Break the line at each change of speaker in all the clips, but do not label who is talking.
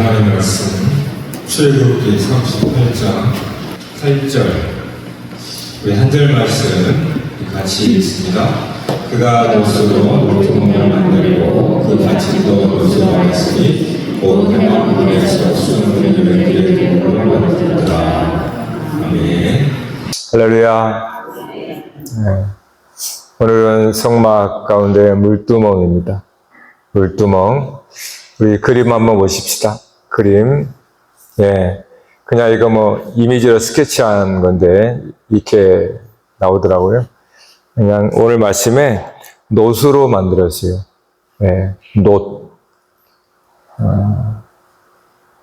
하나님 말씀 출애굽기 38장 8절 우리 한 절 말씀 같이 읽습니다. 그가 노수로 물두멍을 만들고 그 받침도 노수로 하였으니 곧 해막 물에서 수증물이 일을 만들었더라. 아멘.
할렐루야. 네. 오늘은 성막 가운데 물두멍입니다. 물두멍. 우리 그림 한번 보십시다. 그림. 예. 그냥 이거 뭐 이미지로 스케치한 건데 이렇게 나오더라고요. 그냥 오늘 말씀에 놋으로 만들었어요. 예. 놋.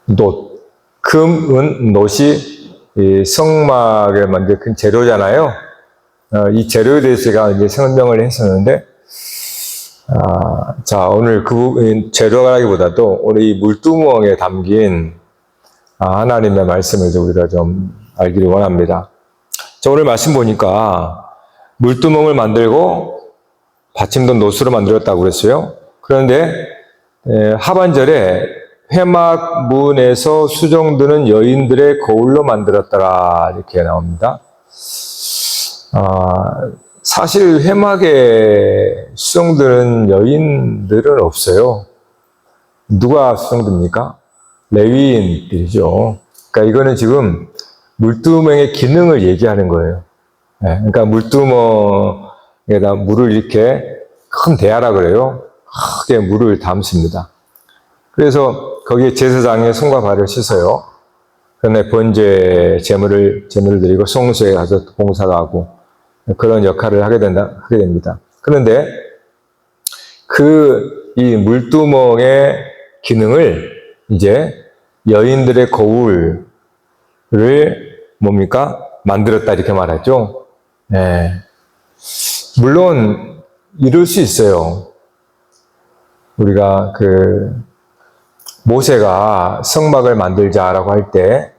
놋. 금, 은, 놋이 이 성막을 만들 그 재료잖아요. 이 재료에 대해서 제가 이제 설명을 했었는데, 자, 오늘 그 재료라기보다도 우리 이 물두멍에 담긴 하나님의 말씀을 우리가 좀 알기를 원합니다. 자, 오늘 말씀 보니까 물두멍을 만들고 받침도 놋으로 만들었다고 그랬어요. 그런데 하반절에 회막 문에서 수종드는 여인들의 거울로 만들었더라 이렇게 나옵니다. 사실 회막에 수종드는 여인들은 없어요. 누가 수종듭니까? 레위인들이죠. 그러니까 이거는 지금 물두멍의 기능을 얘기하는 거예요. 네, 그러니까 물두멍에다 물을 이렇게 큰 대야라 그래요. 크게 물을 담습니다. 그래서 거기에 제사장의 손과 발을 씻어요. 그다음에 번제 제물을 드리고 성소에 가서 봉사하고 그런 역할을 하게 됩니다. 그런데 이 물두멍의 기능을 이제 여인들의 거울을 뭡니까? 만들었다 이렇게 말하죠. 네. 물론 이럴 수 있어요. 우리가 모세가 성막을 만들자라고 할 때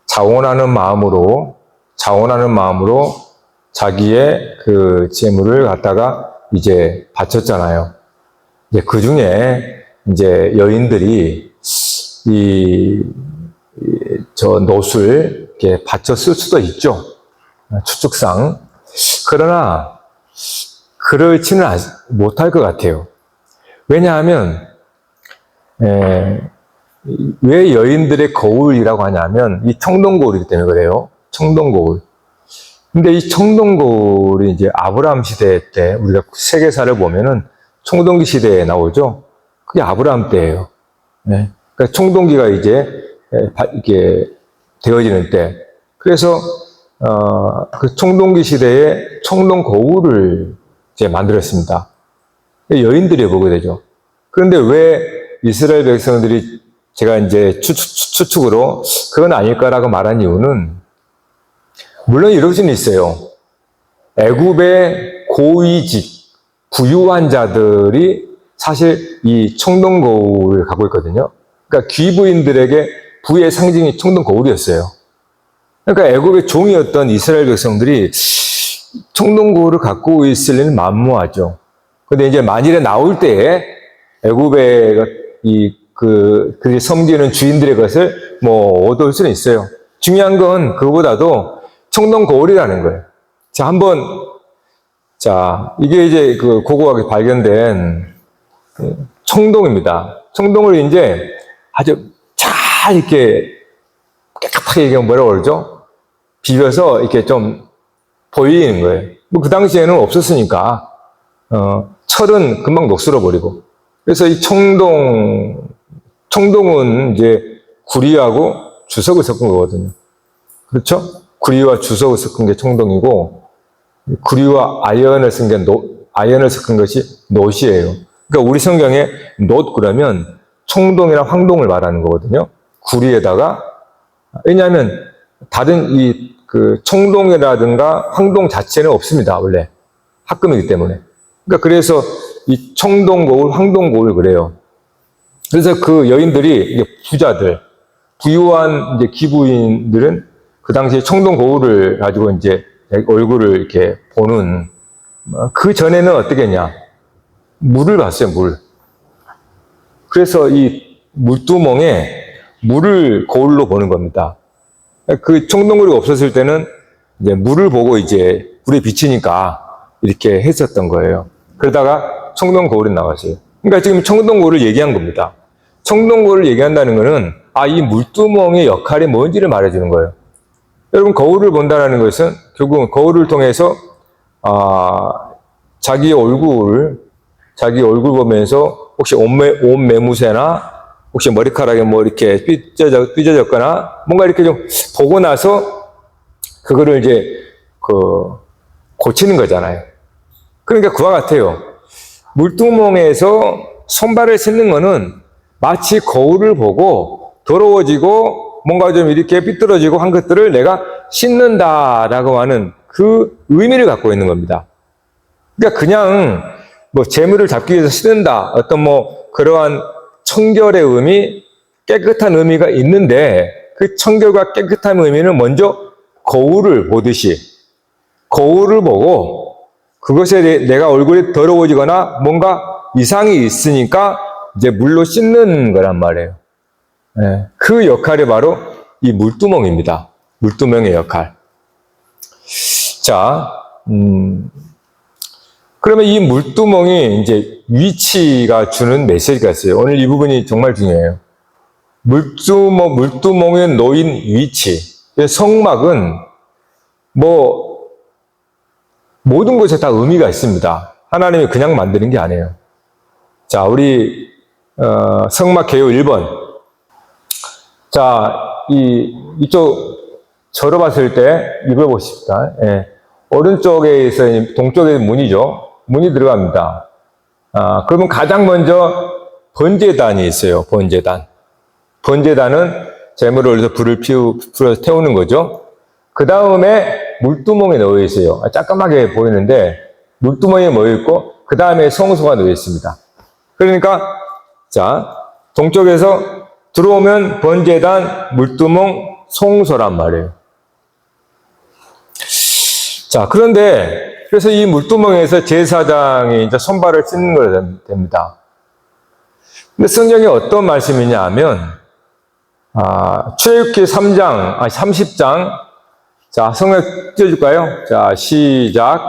자원하는 마음으로 자기의 그 재물을 갖다가 이제 바쳤잖아요. 이제 그 중에 이제 여인들이 저 놋을 이렇게 바쳤을 수도 있죠. 추측상. 그러나 그렇지는 못할 것 같아요. 왜냐하면 왜 여인들의 거울이라고 하냐면 이 청동거울이기 때문에 그래요. 청동거울. 근데 이 청동거울이 이제 아브라함 시대 때 우리가 세계사를 보면은 청동기 시대에 나오죠. 그게 아브라함 때예요. 네. 그러니까 청동기가 이제 이렇게 되어지는 때. 그래서 그 청동기 시대에 청동거울을 이제 만들었습니다. 여인들이 보게 되죠. 그런데 왜 이스라엘 백성들이 제가 이제 추측으로 그건 아닐까라고 말한 이유는 물론 이럴 수는 있어요. 애굽의 고위직, 부유한 자들이 사실 이 청동거울을 갖고 있거든요. 그러니까 귀부인들에게 부의 상징이 청동거울이었어요. 그러니까 애굽의 종이었던 이스라엘 백성들이 청동거울을 갖고 있을 일은 만무하죠. 근데 이제 만일에 나올 때에 애굽의 그들이 섬기는 주인들의 것을 뭐 얻을 수는 있어요. 중요한 건 그거보다도 청동거울이라는 거예요. 이게 이제 고고하게 발견된 청동입니다. 청동을 이제 아주 잘 이렇게 깨끗하게 이게 뭐라고 그러죠? 비벼서 이렇게 좀 보이는 거예요. 뭐 그 당시에는 없었으니까, 철은 금방 녹슬어 버리고. 그래서 이 청동은 이제 구리하고 주석을 섞은 거거든요. 그렇죠? 구리와 주석을 섞은 게 청동이고, 구리와 아연을 섞은 것이 놋이에요. 그러니까 우리 성경에 놋 그러면 청동이랑 황동을 말하는 거거든요. 구리에다가, 왜냐하면 다른 청동이라든가 황동 자체는 없습니다, 원래. 합금이기 때문에. 그러니까 그래서 이 청동거울, 황동거울 그래요. 그래서 그 여인들이 부자들, 부유한 이제 기부인들은 그 당시에 청동거울을 가지고 이제 얼굴을 이렇게 보는, 그 전에는 어떻게 했냐? 물을 봤어요, 물. 그래서 이 물두멍에 물을 거울로 보는 겁니다. 그 청동거리가 없었을 때는 이제 물을 보고 이제 불에 비치니까 이렇게 했었던 거예요. 그러다가 청동거울이 나왔어요. 그러니까 지금 청동거울을 얘기한 겁니다. 청동거울을 얘기한다는 거는 이 물두멍의 역할이 뭔지를 말해주는 거예요. 여러분, 거울을 본다는 것은 결국은 거울을 통해서 자기 얼굴 보면서 혹시 옷 매무새나 혹시 머리카락이 뭐 이렇게 삐져졌거나 뭔가 이렇게 좀 보고 나서 그거를 이제 고치는 거잖아요. 그러니까 그와 같아요. 물두멍에서 손발을 씻는 거는 마치 거울을 보고 더러워지고 뭔가 좀 이렇게 삐뚤어지고 한 것들을 내가 씻는다라고 하는 그 의미를 갖고 있는 겁니다. 그러니까 그냥 뭐 재물을 잡기 위해서 씻는다, 어떤 뭐 그러한 청결의 의미, 깨끗한 의미가 있는데 그 청결과 깨끗한 의미는 먼저 거울을 보듯이 거울을 보고 그것에 내가 얼굴이 더러워지거나 뭔가 이상이 있으니까 이제 물로 씻는 거란 말이에요. 네, 그 역할이 바로 이 물두멍입니다. 물두멍의 역할. 자, 그러면 이 물두멍이 이제 위치가 주는 메시지가 있어요. 오늘 이 부분이 정말 중요해요. 물두멍에 놓인 위치. 성막은 뭐 모든 것에 다 의미가 있습니다. 하나님이 그냥 만드는 게 아니에요. 자, 우리 성막 개요 1번. 자, 이쪽 저로 봤을 때 이걸 보십시다. 예. 오른쪽에 있어 동쪽에 문이죠. 문이 들어갑니다. 그러면 가장 먼저 번제단이 있어요. 번제단은 재물을 올려서 불을 태우는 거죠. 그 다음에 물두멍에 놓여 있어요. 쬐까맣게 보이는데 물두멍에 놓여 있고 그 다음에 성소가 놓여 있습니다. 그러니까 자, 동쪽에서 들어오면 번제단, 물두멍, 성소란 말이에요. 자, 그런데 그래서 이 물두멍에서 제사장이 이제 손발을 씻는 거 됩니다. 근데 성경에 어떤 말씀이냐 하면 출애굽기 30장. 자, 성경 띄워줄까요? 자, 시작.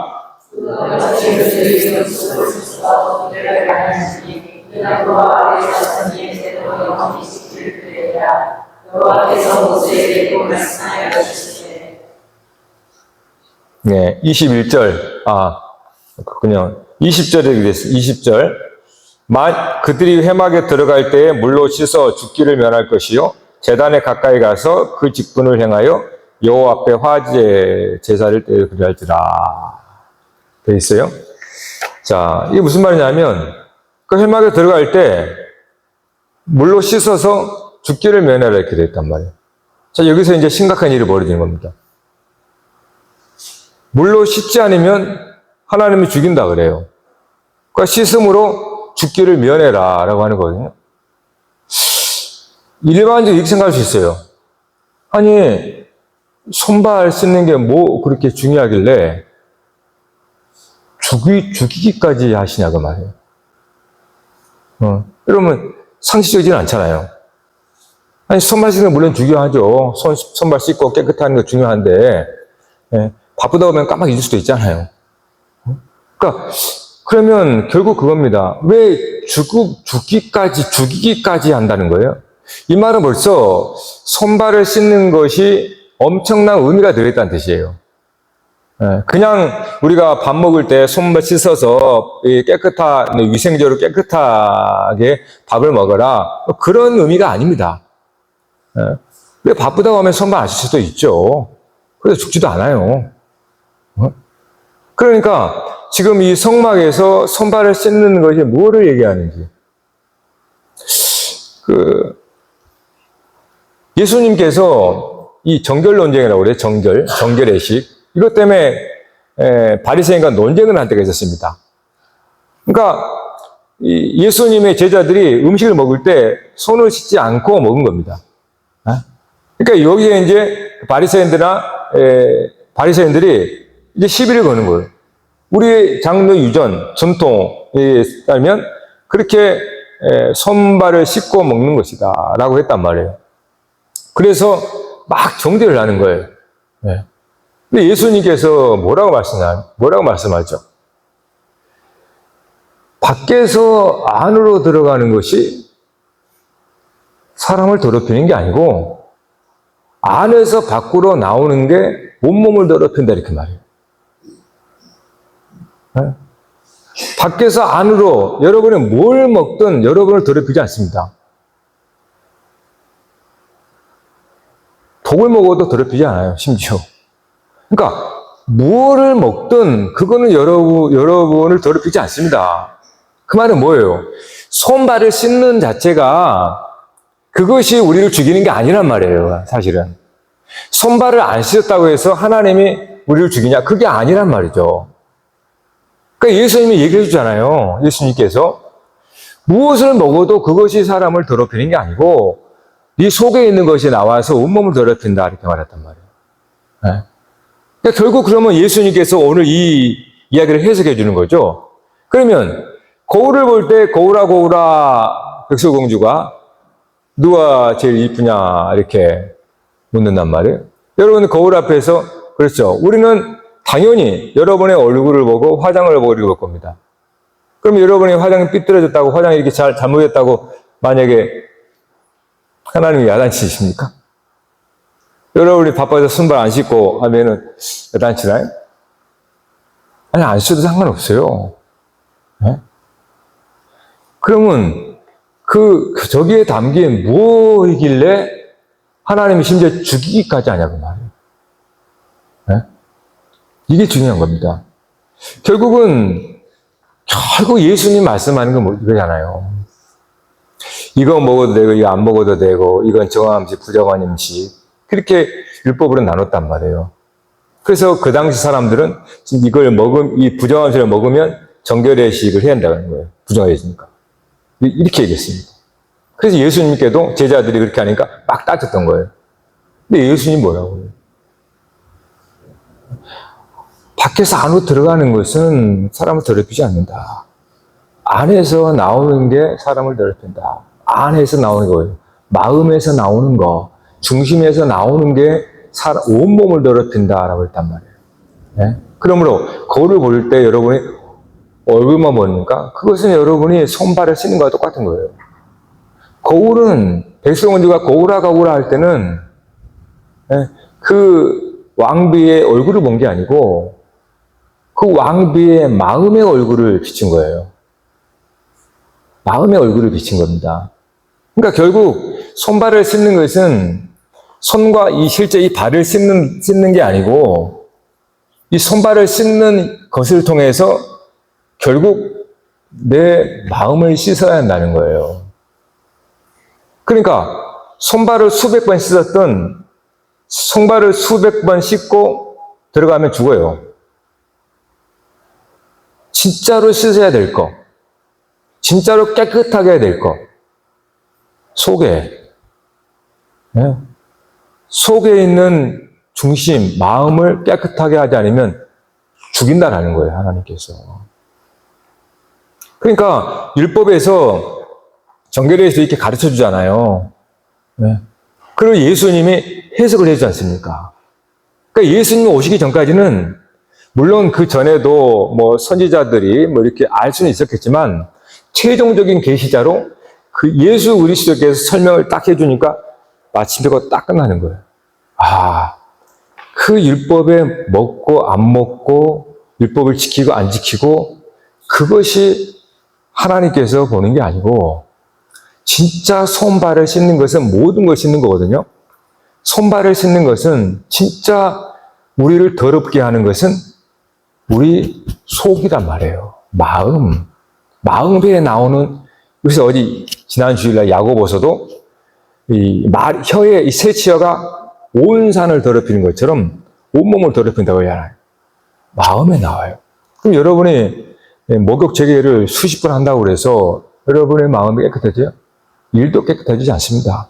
네, 21절. 그렇군요. 20절에 그랬어요. 20절. 그들이 회막에 들어갈 때에 물로 씻어 죽기를 면할 것이요. 제단에 가까이 가서 그 직분을 행하여 여호와 앞에 화제 제사를 드릴지라. 돼 있어요. 자, 이게 무슨 말이냐면 그 회막에 들어갈 때 물로 씻어서 죽기를 면하라 이렇게 돼 있단 말이에요. 자, 여기서 이제 심각한 일이 벌어지는 겁니다. 물로 씻지 않으면 하나님이 죽인다 그래요. 그러니까 씻음으로 죽기를 면해라 라고 하는 거거든요. 일반적으로 이렇게 생각할 수 있어요. 아니, 손발 씻는 게 뭐 그렇게 중요하길래 죽이기까지 하시냐 그 말이에요. 여러분 상식적이진 않잖아요. 아니, 손발 씻는 거 물론 중요하죠. 손발 씻고 깨끗한 거 중요한데 바쁘다 보면 깜빡 잊을 수도 있잖아요. 그러니까 그러면 결국 그겁니다. 왜 죽이기까지 한다는 거예요? 이 말은 벌써 손발을 씻는 것이 엄청난 의미가 들어있다는 뜻이에요. 그냥 우리가 밥 먹을 때 손발 씻어서 위생적으로 깨끗하게 밥을 먹어라, 그런 의미가 아닙니다. 왜 바쁘다고 하면 손발 안 씻을 수도 있죠. 그래서 죽지도 않아요. 그러니까 지금 이 성막에서 손발을 씻는 것이 뭐를 얘기하는지. 예수님께서 이 정결 논쟁이라고 그래요. 정결의식. 이것 때문에 바리새인과 논쟁을 할 때가 있었습니다. 그러니까 예수님의 제자들이 음식을 먹을 때 손을 씻지 않고 먹은 겁니다. 그러니까 여기에 이제 바리새인들이 이제 시비를 거는 거예요. 우리의 장로 유전, 전통에 따르면 그렇게 손발을 씻고 먹는 것이다 라고 했단 말이에요. 그래서 막 정죄를 하는 거예요. 네. 근데 예수님께서 뭐라고 말씀하죠? 밖에서 안으로 들어가는 것이 사람을 더럽히는 게 아니고 안에서 밖으로 나오는 게 온몸을 더럽힌다 이렇게 말해요. 네? 밖에서 안으로 여러분이 뭘 먹든 여러분을 더럽히지 않습니다. 독을 먹어도 더럽히지 않아요, 심지어. 그러니까 무엇을 먹든 그거는 여러분을 더럽히지 않습니다. 그 말은 뭐예요? 손발을 씻는 자체가 그것이 우리를 죽이는 게 아니란 말이에요, 사실은. 손발을 안 씻었다고 해서 하나님이 우리를 죽이냐? 그게 아니란 말이죠. 그러니까 예수님이 얘기해 주잖아요. 예수님께서 무엇을 먹어도 그것이 사람을 더럽히는 게 아니고 네 속에 있는 것이 나와서 온몸을 더럽힌다 이렇게 말했단 말이에요. 네? 그러니까 결국 그러면 예수님께서 오늘 이 이야기를 해석해 주는 거죠. 그러면 거울을 볼 때 거울아 백설공주가 누가 제일 이쁘냐 이렇게 묻는단 말이에요. 여러분 거울 앞에서 그렇죠. 우리는 당연히 여러분의 얼굴을 보고 화장을 보고 이럴 겁니다. 그럼 여러분의 화장이 삐뚤어졌다고 화장이 이렇게 잘못했다고 만약에 하나님이 야단치십니까? 여러분이 바빠서 손발 안 씻고 하면은 야단치나요? 아니 안 씻어도 상관없어요. 네? 그러면 저기에 담긴 무엇이길래 하나님이 심지어 죽이기까지 하냐고 말이에요. 네? 이게 중요한 겁니다. 결국 예수님 말씀하는 건 이거잖아요. 이거 먹어도 되고 이거 안 먹어도 되고 이건 정한 음식 부정한 음식 그렇게 율법으로 나눴단 말이에요. 그래서 그 당시 사람들은 이 부정한 음식을 먹으면 정결례식을 해야 한다는 거예요. 부정해지니까. 이렇게 얘기했습니다. 그래서 예수님께도 제자들이 그렇게 하니까 막 따졌던 거예요. 근데 예수님 뭐라고 해요? 밖에서 안으로 들어가는 것은 사람을 더럽히지 않는다. 안에서 나오는 게 사람을 더럽힌다. 안에서 나오는 거예요. 마음에서 나오는 거, 중심에서 나오는 게 온몸을 더럽힌다라고 했단 말이에요. 네? 그러므로 거울을 볼 때 여러분이 얼굴만 보니까 그것은 여러분이 손발을 씻는 거와 똑같은 거예요. 거울은 백설공주가 거울아 할 때는 그 왕비의 얼굴을 본 게 아니고 그 왕비의 마음의 얼굴을 비친 거예요. 마음의 얼굴을 비친 겁니다. 그러니까 결국 손발을 씻는 것은 손과 실제 이 발을 씻는 게 아니고 이 손발을 씻는 것을 통해서 결국 내 마음을 씻어야 한다는 거예요. 그러니까 손발을 수백 번 씻었던 손발을 수백 번 씻고 들어가면 죽어요. 진짜로 씻어야 될 거, 진짜로 깨끗하게 해야 될 거, 속에 있는 중심, 마음을 깨끗하게 하지 않으면 죽인다라는 거예요, 하나님께서. 그러니까 율법에서 정결례에서 이렇게 가르쳐 주잖아요. 그리고 예수님이 해석을 해주지 않습니까? 그러니까 예수님이 오시기 전까지는 물론 그 전에도 선지자들이 이렇게 알 수는 있었겠지만 최종적인 계시자로 그 예수 그리스도께서 설명을 딱 해주니까 마침표가 딱 끝나는 거예요. 그 율법에 먹고 안 먹고 율법을 지키고 안 지키고 그것이 하나님께서 보는 게 아니고 진짜 손발을 씻는 것은 모든 걸 씻는 거거든요. 손발을 씻는 것은 진짜 우리를 더럽게 하는 것은 우리 속이란 말이에요. 마음에 나오는, 그래서 어디 지난 주일날 야고보서도 혀의 이 세치어가 온 산을 더럽히는 것처럼 온몸을 더럽힌다고 하잖아요. 마음에 나와요. 그럼 여러분이 목욕 재개를 수십 번 한다고 그래서 여러분의 마음이 깨끗해져요? 일도 깨끗해지지 않습니다.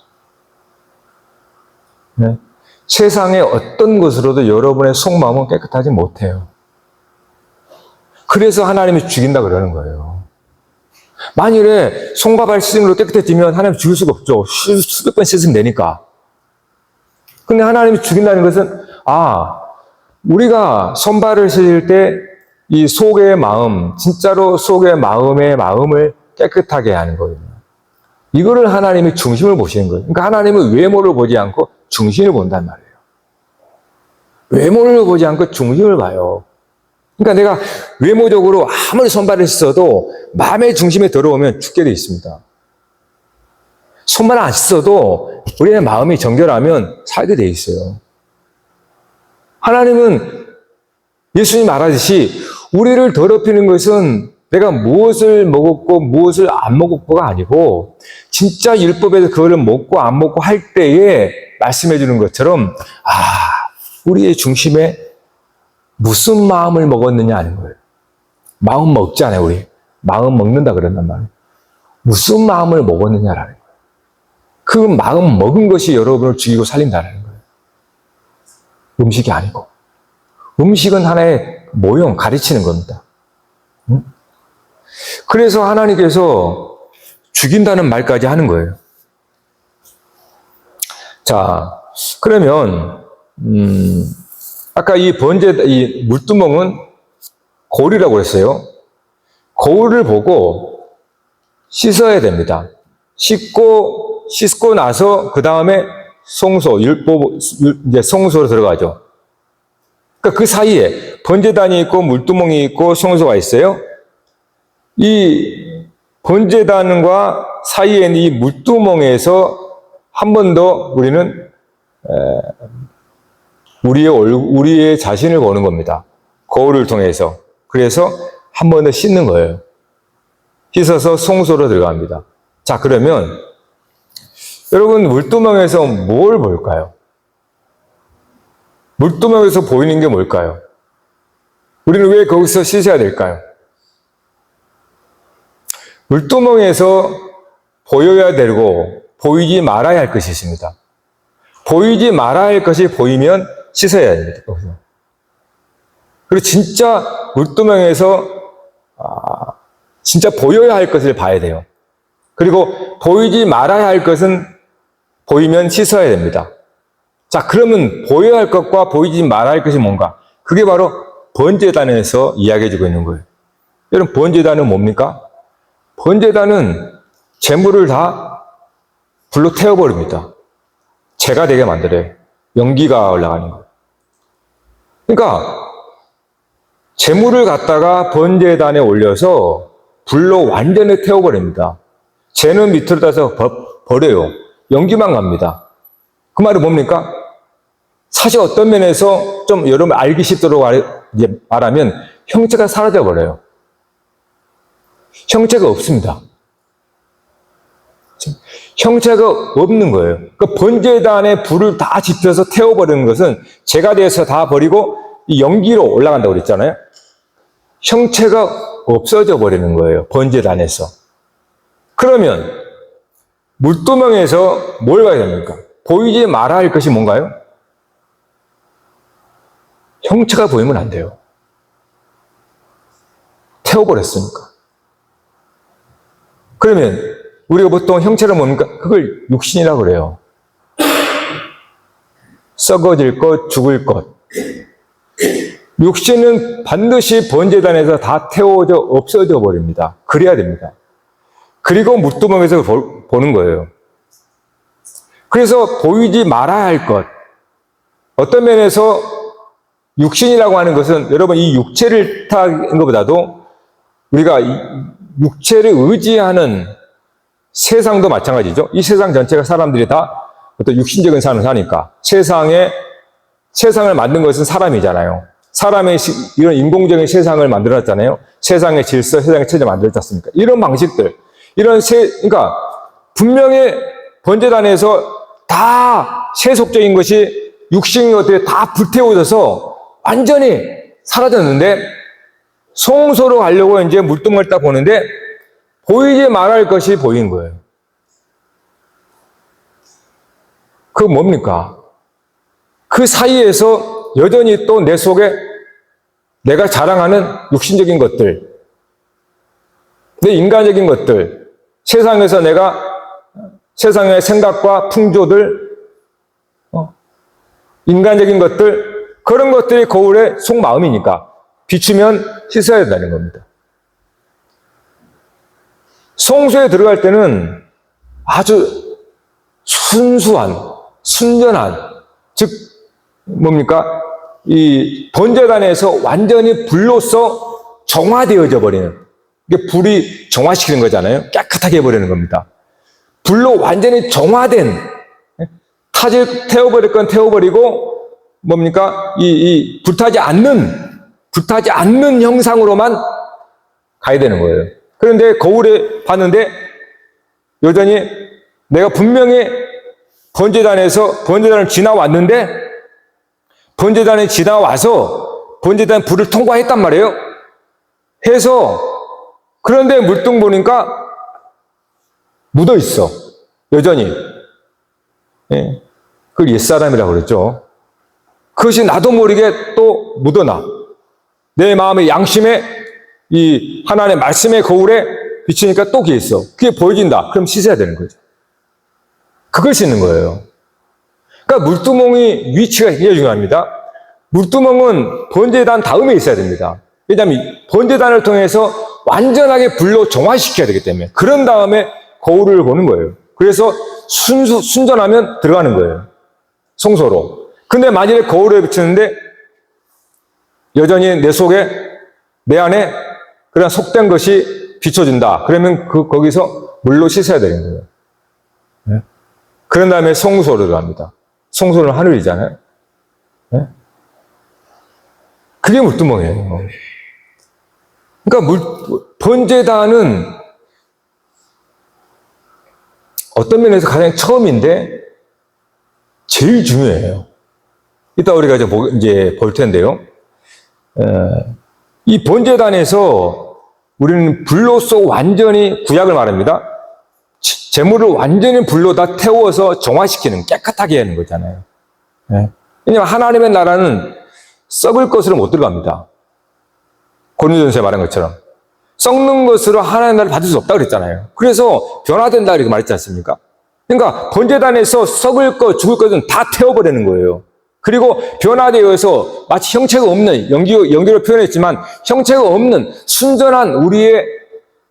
세상의 어떤 것으로도 여러분의 속마음은 깨끗하지 못해요. 그래서 하나님이 죽인다 그러는 거예요. 만일에 손과 발 씻음으로 깨끗해지면 하나님 죽일 수가 없죠. 수백 번 씻으면 되니까. 근데 하나님이 죽인다는 것은, 우리가 손발을 씻을 때 이 속의 마음, 진짜로 속의 마음을 깨끗하게 하는 거예요. 이거를 하나님이 중심을 보시는 거예요. 그러니까 하나님은 외모를 보지 않고 중심을 본단 말이에요. 외모를 보지 않고 중심을 봐요. 그러니까 내가 외모적으로 아무리 손발을 씻어도 마음의 중심에 들어오면 죽게 돼 있습니다. 손발 안 씻어도 우리의 마음이 정결하면 살게 돼 있어요. 하나님은 예수님 말하듯이 우리를 더럽히는 것은 내가 무엇을 먹었고 무엇을 안 먹었고가 아니고 진짜 율법에서 그거를 먹고 안 먹고 할 때에 말씀해 주는 것처럼 우리의 중심에 무슨 마음을 먹었느냐 하는 거예요. 마음 먹잖아요, 우리. 마음 먹는다 그런단 말이에요. 무슨 마음을 먹었느냐라는 거예요. 그 마음 먹은 것이 여러분을 죽이고 살린다는 거예요. 음식이 아니고. 음식은 하나의 모형, 가르치는 겁니다. 그래서 하나님께서 죽인다는 말까지 하는 거예요. 자, 그러면 아까 이 물두멍은 거울이라고 했어요. 거울을 보고 씻어야 됩니다. 씻고 나서 그 다음에 이제 송소로 들어가죠. 그러니까 그 사이에 번제단이 있고 물두멍이 있고 송소가 있어요. 이 번제단과 사이에 있는 이 물두멍에서 한 번 더 우리는 우리의 자신을 보는 겁니다. 거울을 통해서. 그래서 한 번 더 씻는 거예요. 씻어서 송소로 들어갑니다. 자, 그러면 여러분 물두멍에서 뭘 볼까요? 물두멍에서 보이는 게 뭘까요? 우리는 왜 거기서 씻어야 될까요? 물두멍에서 보여야 되고 보이지 말아야 할 것이 있습니다. 보이지 말아야 할 것이 보이면 씻어야 됩니다. 그리고 진짜 물두멍에서 진짜 보여야 할 것을 봐야 돼요. 그리고 보이지 말아야 할 것은 보이면 씻어야 됩니다. 자, 그러면 보여야 할 것과 보이지 말아야 할 것이 뭔가? 그게 바로 번제단에서 이야기해주고 있는 거예요. 여러분, 번제단은 뭡니까? 번제단은 재물을 다 불로 태워버립니다. 재가 되게 만들어요. 연기가 올라가는 거예요. 그러니까 재물을 갖다가 번제단에 올려서 불로 완전히 태워버립니다. 재는 밑으로 따서 버려요. 연기만 갑니다. 그 말은 뭡니까? 사실 어떤 면에서 좀 여러분 알기 쉽도록 말하면 형체가 사라져버려요. 형체가 없습니다. 형체가 없는 거예요. 그 번제단에 불을 다 지펴서 태워버리는 것은 재가 돼서 다 버리고 이 연기로 올라간다고 그랬잖아요. 형체가 없어져 버리는 거예요. 번제단에서. 그러면 물두멍에서 뭘 봐야 됩니까? 보이지 말아야 할 것이 뭔가요? 형체가 보이면 안 돼요. 태워버렸으니까. 그러면 우리가 보통 형체를 뭡니까? 그걸 육신이라고 그래요. 썩어질 것, 죽을 것. 육신은 반드시 번제단에서 다 태워져 없어져 버립니다. 그래야 됩니다. 그리고 물두멍에서 보는 거예요. 그래서 보이지 말아야 할 것. 어떤 면에서 육신이라고 하는 것은 여러분 이 육체를 타는 것보다도 우리가 육체를 의지하는 세상도 마찬가지죠. 이 세상 전체가 사람들이 다 어떤 육신적인 삶을 사니까 세상을 만든 것은 사람이잖아요. 사람의 이런 인공적인 세상을 만들었잖아요. 세상의 질서, 세상의 체제 만들었지 않습니까? 이런 방식들, 그러니까 분명히 번제단에서 다 세속적인 것이 육신이 어떻게 다 불태워져서 완전히 사라졌는데 송소로 가려고 이제 물두멍을 딱 보는데 보이지 말아야 할 것이 보이는 거예요. 그거 뭡니까? 그 사이에서 여전히 또 내 속에 내가 자랑하는 육신적인 것들, 내 인간적인 것들, 세상에서 내가 세상의 생각과 풍조들, 인간적인 것들, 그런 것들이 거울의 속마음이니까 비추면 씻어야 된다는 겁니다. 성소에 들어갈 때는 아주 순수한, 순전한, 즉 뭡니까? 이 번제단에서 완전히 불로서 정화되어져 버리는, 이게 불이 정화시키는 거잖아요. 깨끗하게 해버리는 겁니다. 불로 완전히 정화된, 타질 태워버릴 건 태워버리고 뭡니까? 불타지 않는 형상으로만 가야 되는 거예요. 그런데 거울에 봤는데 여전히 내가 분명히 번제단을 지나왔는데 번제단에 지나와서 번제단 불을 통과했단 말이에요. 해서 그런데 물통 보니까 묻어 있어. 여전히. 예. 그걸 옛사람이라고 그랬죠. 그것이 나도 모르게 또 묻어나. 내 마음의 양심에 이 하나님의 말씀의 거울에 비추니까 또 그게 있어. 그게 보여진다. 그럼 씻어야 되는 거죠. 그걸 씻는 거예요. 그러니까 물두멍이 위치가 굉장히 중요합니다. 물두멍은 번제단 다음에 있어야 됩니다. 왜냐하면 번제단을 통해서 완전하게 불로 정화시켜야 되기 때문에. 그런 다음에 거울을 보는 거예요. 그래서 순전하면 들어가는 거예요. 성소로. 근데 만일에 거울에 비추는데 여전히 내 속에, 내 안에 그런 속된 것이 비춰진다. 그러면 거기서 물로 씻어야 되는 거예요. 네? 그런 다음에 성소로 들어갑니다. 성소는 하늘이잖아요. 네? 그게 물두멍이에요. 그러니까 번제단은 어떤 면에서 가장 처음인데 제일 중요해요. 이따 우리가 이제 볼 텐데요. 이 번제단에서 우리는 불로써 완전히 구약을 말합니다. 재물을 완전히 불로 다 태워서 정화시키는, 깨끗하게 하는 거잖아요. 네. 왜냐하면 하나님의 나라는 썩을 것으로 못 들어갑니다. 고린도전서에 말한 것처럼. 썩는 것으로 하나님의 나라를 받을 수 없다고 그랬잖아요. 그래서 변화된다 이렇게 말했지 않습니까? 그러니까 번제단에서 썩을 것, 죽을 것은 다 태워버리는 거예요. 그리고 변화되어서 마치 형체가 없는, 연기로 표현했지만 형체가 없는 순전한 우리의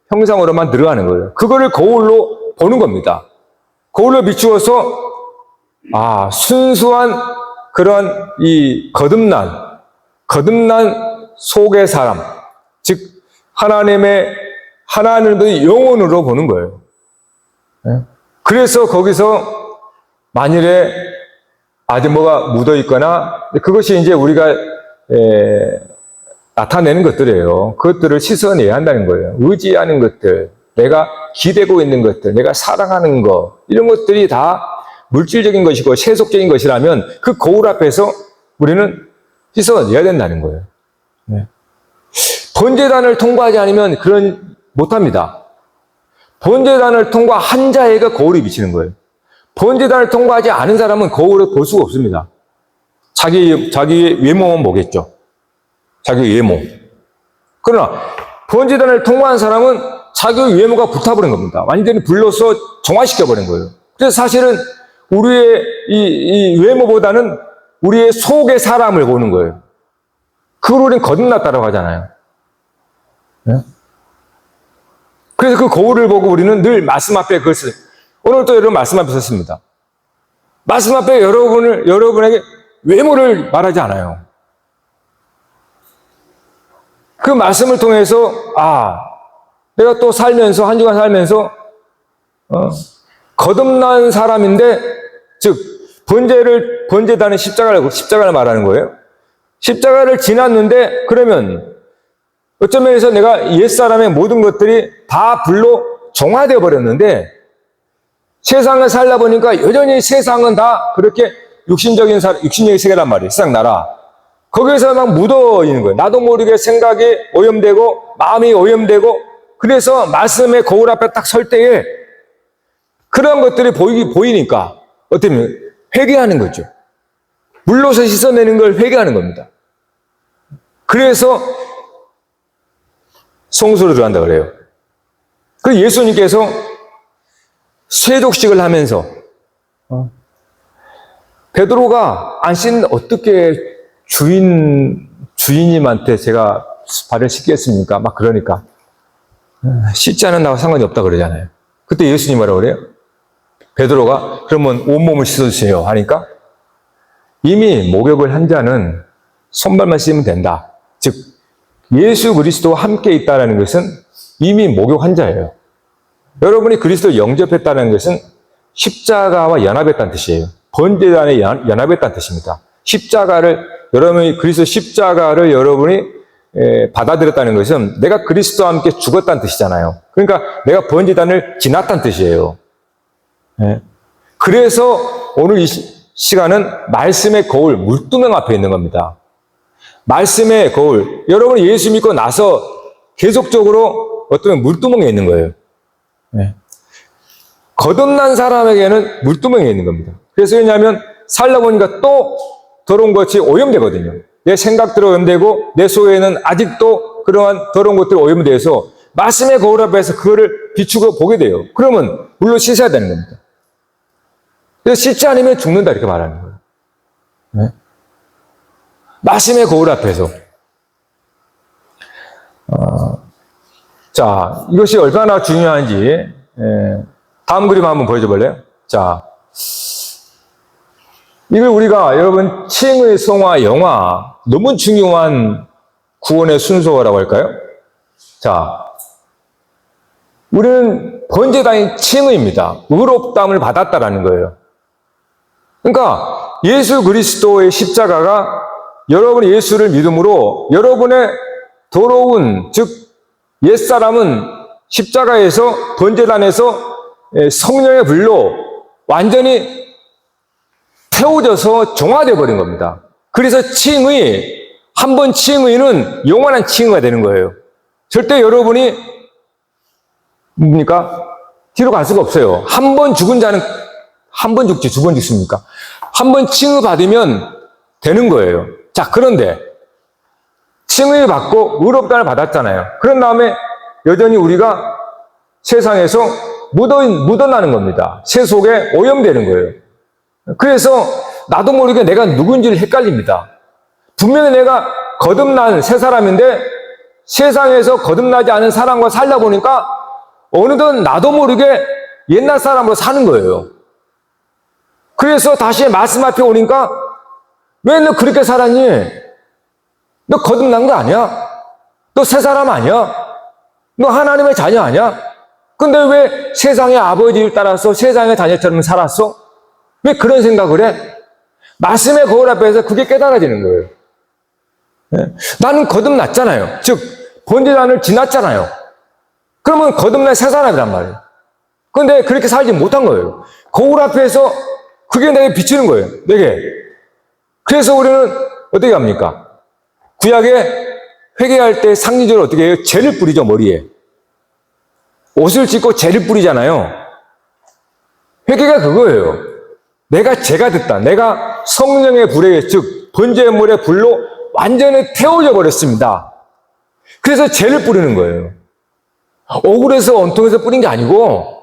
형상으로만 들어가는 거예요. 그거를 거울로 보는 겁니다. 거울로 비추어서 순수한 그런 이 거듭난 속의 사람, 즉 하나님의 영혼으로 보는 거예요. 그래서 거기서 만일에 아직 뭐가 묻어 있거나 그것이 이제 우리가 나타내는 것들이에요. 그것들을 씻어내야 한다는 거예요. 의지하는 것들, 내가 기대고 있는 것들, 내가 사랑하는 것, 이런 것들이 다 물질적인 것이고 세속적인 것이라면 그 거울 앞에서 우리는 씻어내야 된다는 거예요. 네. 번제단을 통과하지 않으면 못합니다. 번제단을 통과한 자에게 거울이 비치는 거예요. 번제단을 통과하지 않은 사람은 거울을 볼 수가 없습니다. 자기 외모만 보겠죠. 자기 외모. 그러나 번제단을 통과한 사람은 자기 외모가 불타버린 겁니다. 완전히 불로서 정화시켜버린 거예요. 그래서 사실은 우리의 이 외모보다는 우리의 속의 사람을 보는 거예요. 그걸 우리는 거듭났다고 하잖아요. 네? 그래서 그 거울을 보고 우리는 늘 말씀 앞에 그것을, 오늘도 여러분 말씀 앞에 섰습니다. 말씀 앞에 여러분에게 외모를 말하지 않아요. 그 말씀을 통해서, 내가 또 살면서, 한 주간 살면서, 거듭난 사람인데, 즉, 번제단은 십자가를 말하는 거예요. 십자가를 지났는데, 그러면, 어떤 면에서 내가 옛사람의 모든 것들이 다 불로 정화되어 버렸는데, 세상을 살다 보니까 여전히 세상은 다 그렇게 육신적인 세계란 말이에요. 세상 나라. 거기에서 막 묻어 있는 거예요. 나도 모르게 생각이 오염되고, 마음이 오염되고, 그래서 말씀의 거울 앞에 딱 설 때에 그런 것들이 보이니까, 어떻게 회개하는 거죠. 물로서 씻어내는 걸 회개하는 겁니다. 그래서 성소로 들어간다 그래요. 그 예수님께서 세족식을 하면서 베드로가 안 씻는데 어떻게 주인님한테 제가 발을 씻겠습니까? 막 그러니까. 씻지 않는다고 상관이 없다 그러잖아요. 그때 예수님 뭐라고 그래요? 베드로가 그러면 온몸을 씻어주세요 하니까 이미 목욕을 한 자는 손발만 씻으면 된다. 즉 예수 그리스도와 함께 있다는 것은 이미 목욕한 자예요. 여러분이 그리스도를 영접했다는 것은 십자가와 연합했다는 뜻이에요. 번제단에 연합했다는 뜻입니다. 여러분이 그리스도 십자가를 여러분이 받아들였다는 것은 내가 그리스도와 함께 죽었다는 뜻이잖아요. 그러니까 내가 번제단을 지났다는 뜻이에요. 그래서 오늘 이 시간은 말씀의 거울, 물두멍 앞에 있는 겁니다. 말씀의 거울. 여러분이 예수 믿고 나서 계속적으로 어떤 물두멍에 있는 거예요. 거듭난 사람에게는 물두멍에 있는 겁니다. 그래서 왜냐하면 살다 보니까 또 더러운 것이 오염되거든요. 내 생각대로 오염되고 내 속에는 아직도 그러한 더러운 것들이 오염돼서 말씀의 거울 앞에서 그거를 비추고 보게 돼요. 그러면 물로 씻어야 되는 겁니다. 그래서 씻지 않으면 죽는다 이렇게 말하는 거예요. 말씀의 거울 앞에서. 자, 이것이 얼마나 중요한지 다음 그림 한번 보여줘 볼래요? 자, 이걸 우리가 여러분 칭의 성화 영화 너무 중요한 구원의 순서라고 할까요? 자, 우리는 번제단이 칭의입니다. 의롭다함을 받았다라는 거예요. 그러니까 예수 그리스도의 십자가가 여러분이 예수를 믿음으로 여러분의 더러운 즉 옛사람은 십자가에서 번제단에서 성령의 불로 완전히 태워져서 정화되어 버린 겁니다. 그래서 칭의, 한 번 칭의는 영원한 칭의가 되는 거예요. 절대 여러분이 뭡니까? 뒤로 갈 수가 없어요. 한 번 죽은 자는 한 번 죽지 두 번 죽습니까? 한 번 칭의 받으면 되는 거예요. 자, 그런데 칭의 받고 의롭다를 받았잖아요. 그런 다음에 여전히 우리가 세상에서 묻어나는 겁니다. 새 속에 오염되는 거예요. 그래서 나도 모르게 내가 누군지를 헷갈립니다. 분명히 내가 거듭난 새 사람인데 세상에서 거듭나지 않은 사람과 살다 보니까 어느덧 나도 모르게 옛날 사람으로 사는 거예요. 그래서 다시 말씀 앞에 오니까 왜 너 그렇게 살았니? 너 거듭난 거 아니야? 너 새 사람 아니야? 너 하나님의 자녀 아니야? 근데 왜 세상의 아버지를 따라서 세상의 자녀처럼 살았어? 왜 그런 생각을 해? 말씀의 거울 앞에서 그게 깨달아지는 거예요. 나는 거듭났잖아요. 즉 번제단을 지났잖아요. 그러면 거듭난 새 사람이란 말이에요. 근데 그렇게 살지 못한 거예요. 거울 앞에서 그게 내게 비치는 거예요. 내게. 그래서 우리는 어떻게 합니까? 구약에 회개할 때 상징적으로 어떻게 해요? 죄를 뿌리죠, 머리에. 옷을 찢고 죄를 뿌리잖아요. 회개가 그거예요. 내가 죄가 됐다. 내가 성령의 불에, 즉 번제물의 불로 완전히 태워져 버렸습니다. 그래서 죄를 뿌리는 거예요. 억울해서 원통해서 뿌린 게 아니고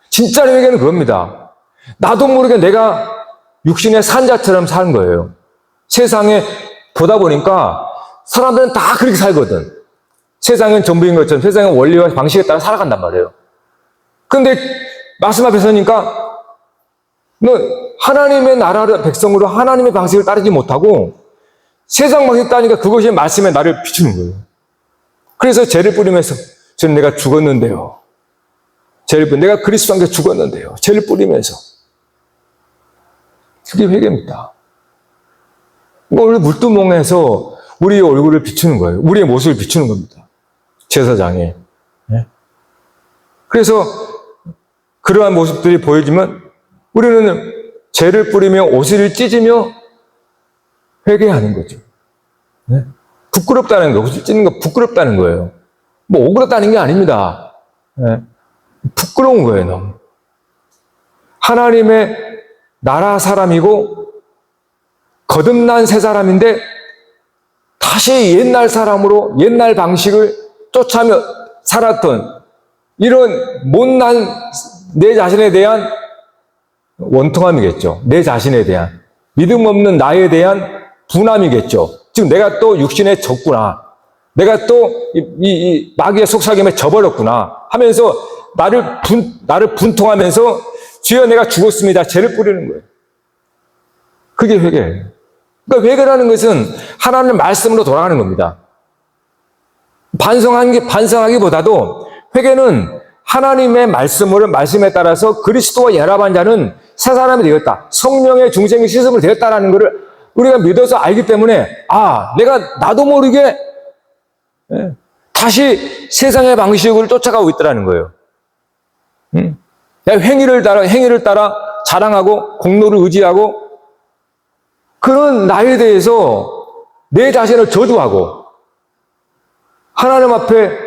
진짜 회개는 그겁니다. 나도 모르게 내가 육신의 산자처럼 사는 거예요. 세상에 보다 보니까 사람들은 다 그렇게 살거든. 세상은 전부인 것처럼 세상의 원리와 방식에 따라 살아간단 말이에요. 그런데 말씀 앞에 서니까 너 하나님의 나라를 백성으로 하나님의 방식을 따르지 못하고 세상 방식을 따르니까 그것이 말씀에 나를 비추는 거예요. 그래서 죄를 뿌리면서 저는 내가 죽었는데요. 내가 그리스도와 함께 죽었는데요. 죄를 뿌리면서. 그게 회개입니다. 오늘 물두멍에서 우리의 얼굴을 비추는 거예요. 우리의 모습을 비추는 겁니다. 제사장에. 그래서 그러한 모습들이 보여지면 우리는 죄를 뿌리며 옷을 찢으며 회개하는 거죠. 부끄럽다는 거, 옷을 찢는 거 부끄럽다는 거예요. 뭐 억울했다는 게 아닙니다. 부끄러운 거예요, 너무. 하나님의 나라 사람이고 거듭난 새 사람인데 다시 옛날 사람으로 옛날 방식을 쫓아며 살았던 이런 못난 내 자신에 대한 원통함이겠죠. 내 자신에 대한. 믿음 없는 나에 대한 분함이겠죠. 즉, 내가 또 육신에 졌구나. 내가 또 이 마귀의 속삭임에 져버렸구나 하면서 나를 분통하면서 주여 내가 죽었습니다. 죄를 뿌리는 거예요. 그게 회개예요. 그러니까 회개라는 것은 하나님의 말씀으로 돌아가는 겁니다. 반성하기보다도 회개는 하나님의 말씀에 따라서 그리스도와 연합한 자는 새 사람이 되었다. 성령의 중생이 씻음을 되었다라는 것을 우리가 믿어서 알기 때문에 내가 나도 모르게 다시 세상의 방식을 쫓아가고 있더라는 거예요. 내가 행위를 따라 자랑하고 공로를 의지하고 그런 나에 대해서 내 자신을 저주하고 하나님 앞에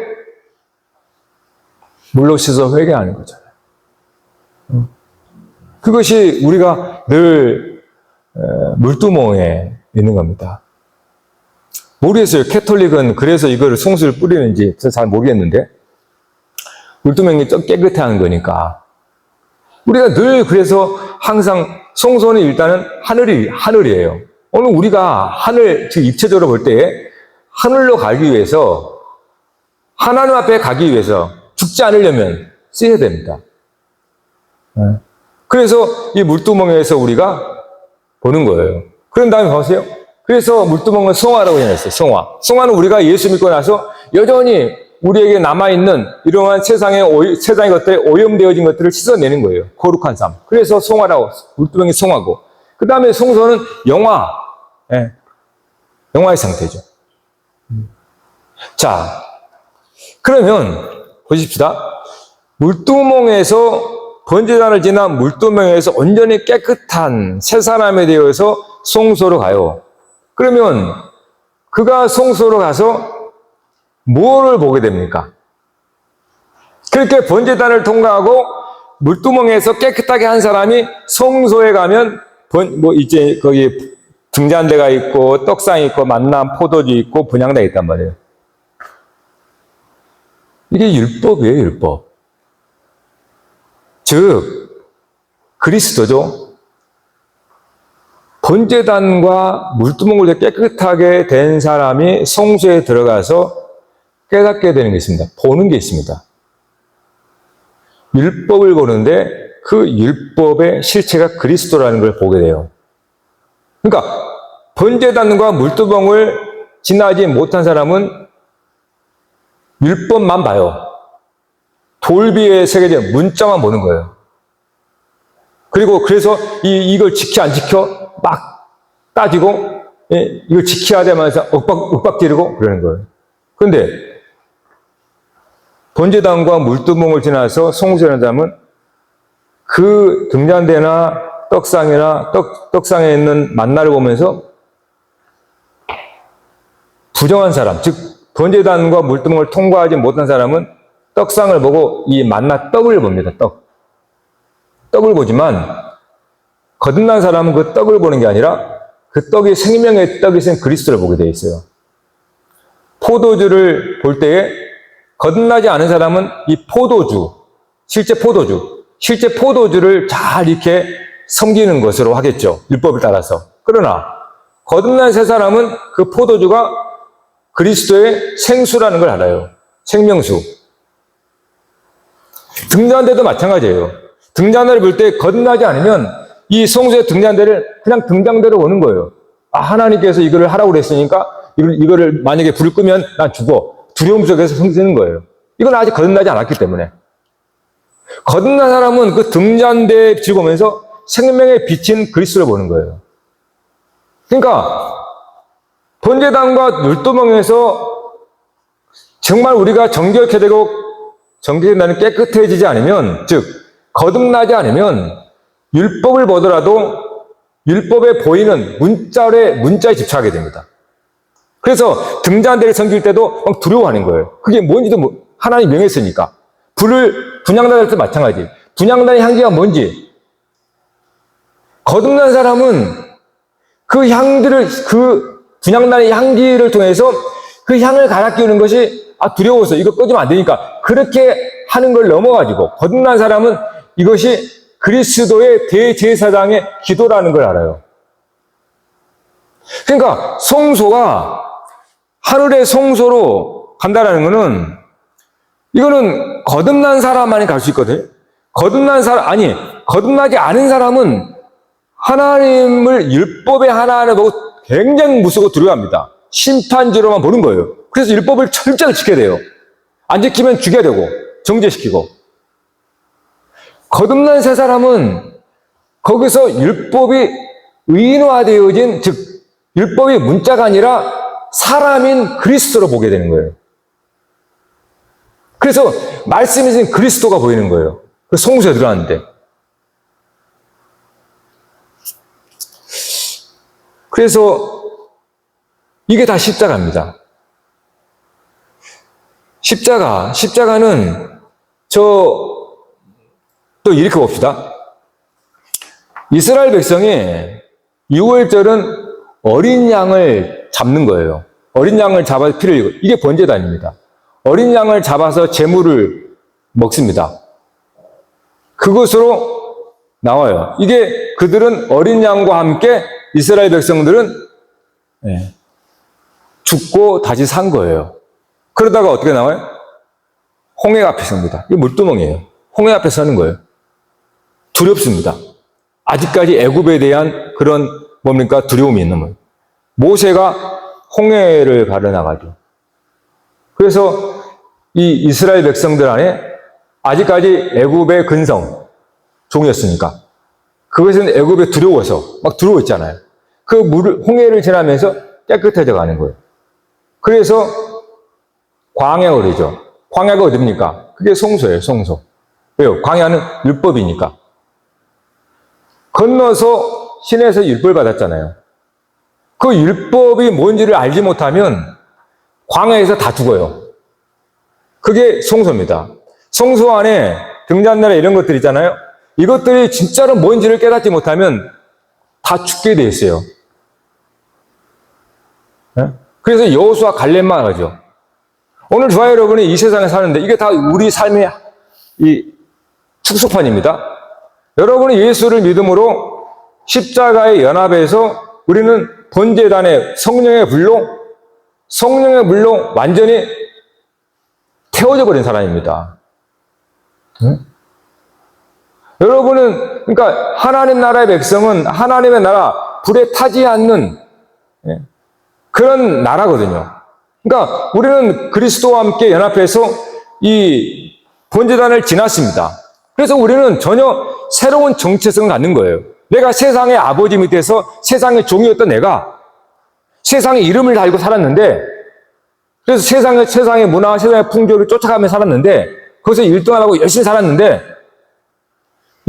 물로 씻어 회개하는 거잖아요. 그것이 우리가 늘 물두멍에 있는 겁니다. 모르겠어요. 캐톨릭은 그래서 이거를 송수를 뿌리는지 잘 모르겠는데 물두멍이 좀 깨끗한 거니까 우리가 늘 그래서 항상 송소는 일단은 하늘이에요. 오늘 우리가 하늘, 즉 입체적으로 볼 때 하늘로 가기 위해서 하나님 앞에 가기 위해서 죽지 않으려면 쓰여야 됩니다. 그래서 이 물두멍에서 우리가 보는 거예요. 그런 다음에 보세요. 그래서 물두멍은 성화라고 해놨어요. 성화는 우리가 예수 믿고 나서 여전히 우리에게 남아있는 이러한 세상의 것들에 오염되어진 것들을 씻어내는 거예요. 거룩한 삶. 그래서 성화라고, 물두멍이 성화고. 그 다음에 성소는 영화의 상태죠. 자, 그러면 보십시다. 물두멍에서 번제단을 지난 물두멍에서 온전히 깨끗한 새 사람에 되어서 성소로 가요. 그러면 그가 성소로 가서 무엇을 보게 됩니까? 그렇게 번제단을 통과하고 물두멍에서 깨끗하게 한 사람이 성소에 가면 이제 거기 등잔대가 있고 떡상이 있고 만남 포도주 있고 분향대가 있단 말이에요. 이게 율법이에요, 율법. 즉 그리스도죠. 번제단과 물두멍을 깨끗하게 된 사람이 성소에 들어가서 깨닫게 되는 게 있습니다. 보는 게 있습니다. 율법을 보는데 그 율법의 실체가 그리스도라는 걸 보게 돼요. 그러니까 번제단과 물두멍을 지나지 못한 사람은 율법만 봐요. 돌비에 새겨진 문자만 보는 거예요. 그리고 그래서 이걸 지켜 안 지켜 막 따지고 이걸 지켜야 되면서 윽박지르고 그러는 거예요. 그런데 번제단과 물두멍을 지나서 성소에 있는 사람은 그 등잔대나 떡상이나 떡상에 있는 만나를 보면서 부정한 사람, 즉 번제단과 물두멍을 통과하지 못한 사람은 떡상을 보고 이 만나 떡을 봅니다. 떡을 보지만 거듭난 사람은 그 떡을 보는 게 아니라 그 떡이 생명의 떡이신 그리스도를 보게 되어 있어요. 포도주를 볼 때에 거듭나지 않은 사람은 이 포도주, 실제 포도주를 잘 이렇게 섬기는 것으로 하겠죠. 율법을 따라서. 그러나 거듭난 새 사람은 그 포도주가 그리스도의 생수라는 걸 알아요. 생명수. 등잔대도 마찬가지예요. 등잔대를 볼 때 거듭나지 않으면 이 성소의 등잔대를 그냥 등잔대로 오는 거예요. 하나님께서 이거를 하라고 그랬으니까 이거를 만약에 불을 끄면 난 죽어. 두려움 속에서 섬기는 거예요. 이건 아직 거듭나지 않았기 때문에. 거듭난 사람은 그 등잔대에 지고면서 생명의 빛인 그리스도를 보는 거예요. 그러니까 번제단과 물두멍에서 정말 우리가 정결케 되고 정결나는 깨끗해지지 않으면, 즉 거듭나지 않으면 율법을 보더라도 율법에 보이는 문자에 집착하게 됩니다. 그래서 등잔대를 섬길 때도 막 두려워하는 거예요. 그게 뭔지도 하나님 명했으니까. 분향단할 때 마찬가지. 분향단의 향기가 뭔지. 거듭난 사람은 그 향들을, 그 분향단의 향기를 통해서 그 향을 갈아 끼우는 것이 두려워서 이거 꺼지면 안 되니까 그렇게 하는 걸 넘어가지고 거듭난 사람은 이것이 그리스도의 대제사장의 기도라는 걸 알아요. 그러니까 성소가 하늘의 성소로 간다라는 것은 이거는 거듭난 사람만이 갈 수 있거든요. 거듭나지 않은 사람은 하나님을 율법의 하나를 보고 굉장히 무섭고 두려워합니다. 심판지로만 보는 거예요. 그래서 율법을 철저히 지켜야 돼요. 안 지키면 죽여야 되고 정죄시키고. 거듭난 새 사람은 거기서 율법이 의인화되어진, 즉 율법이 문자가 아니라 사람인 그리스도로 보게 되는 거예요. 그래서 말씀이신 그리스도가 보이는 거예요. 그 성소에 들어갔는데. 그래서 이게 다 십자가입니다. 십자가는 또 이렇게 봅시다. 이스라엘 백성이 6월절은 어린 양을 잡는 거예요. 어린 양을 잡아서 피를 흘리고, 이게 번제단입니다. 어린 양을 잡아서 제물을 먹습니다. 그것으로 나와요. 이게 그들은 어린 양과 함께 이스라엘 백성들은 죽고 다시 산 거예요. 그러다가 어떻게 나와요? 홍해 앞에 섭니다. 이게 물두멍이에요. 홍해 앞에 서는 거예요. 두렵습니다. 아직까지 애굽에 대한 그런 두려움이 있는 거예요. 모세가 홍해를 가르나가죠. 그래서 이 이스라엘 백성들 안에 아직까지 애굽의 근성 종이었으니까 그것은 애굽에 두려워서 막 들어오고 있잖아요. 그 홍해를 지나면서 깨끗해져 가는 거예요. 그래서 광야가 그러죠. 광야가 어딥니까? 그게 성소예요, 성소. 왜요? 광야는 율법이니까. 건너서 신에서 율법을 받았잖아요. 그 율법이 뭔지를 알지 못하면 광야에서 다 죽어요. 그게 성소입니다. 성소 안에 등잔나라 이런 것들 있잖아요. 이것들이 진짜로 뭔지를 깨닫지 못하면 다 죽게 돼 있어요. 그래서 여호수아 갈렙만 하죠. 오늘 저와 여러분이 이 세상에 사는데 이게 다 우리 삶의 이 축소판입니다. 여러분이 예수를 믿음으로 십자가의 연합에서 우리는 번제단의 성령의 불로 완전히 태워져 버린 사람입니다. 여러분은, 그러니까 하나님 나라의 백성은 하나님의 나라, 불에 타지 않는 그런 나라거든요. 그러니까 우리는 그리스도와 함께 연합해서 이 번제단을 지났습니다. 그래서 우리는 전혀 새로운 정체성을 갖는 거예요. 내가 세상의 아버지 밑에서 세상의 종이었던 내가 세상의 이름을 달고 살았는데, 그래서 세상의 문화, 세상의 풍조를 쫓아가며 살았는데, 거기서 일등하라고 열심히 살았는데,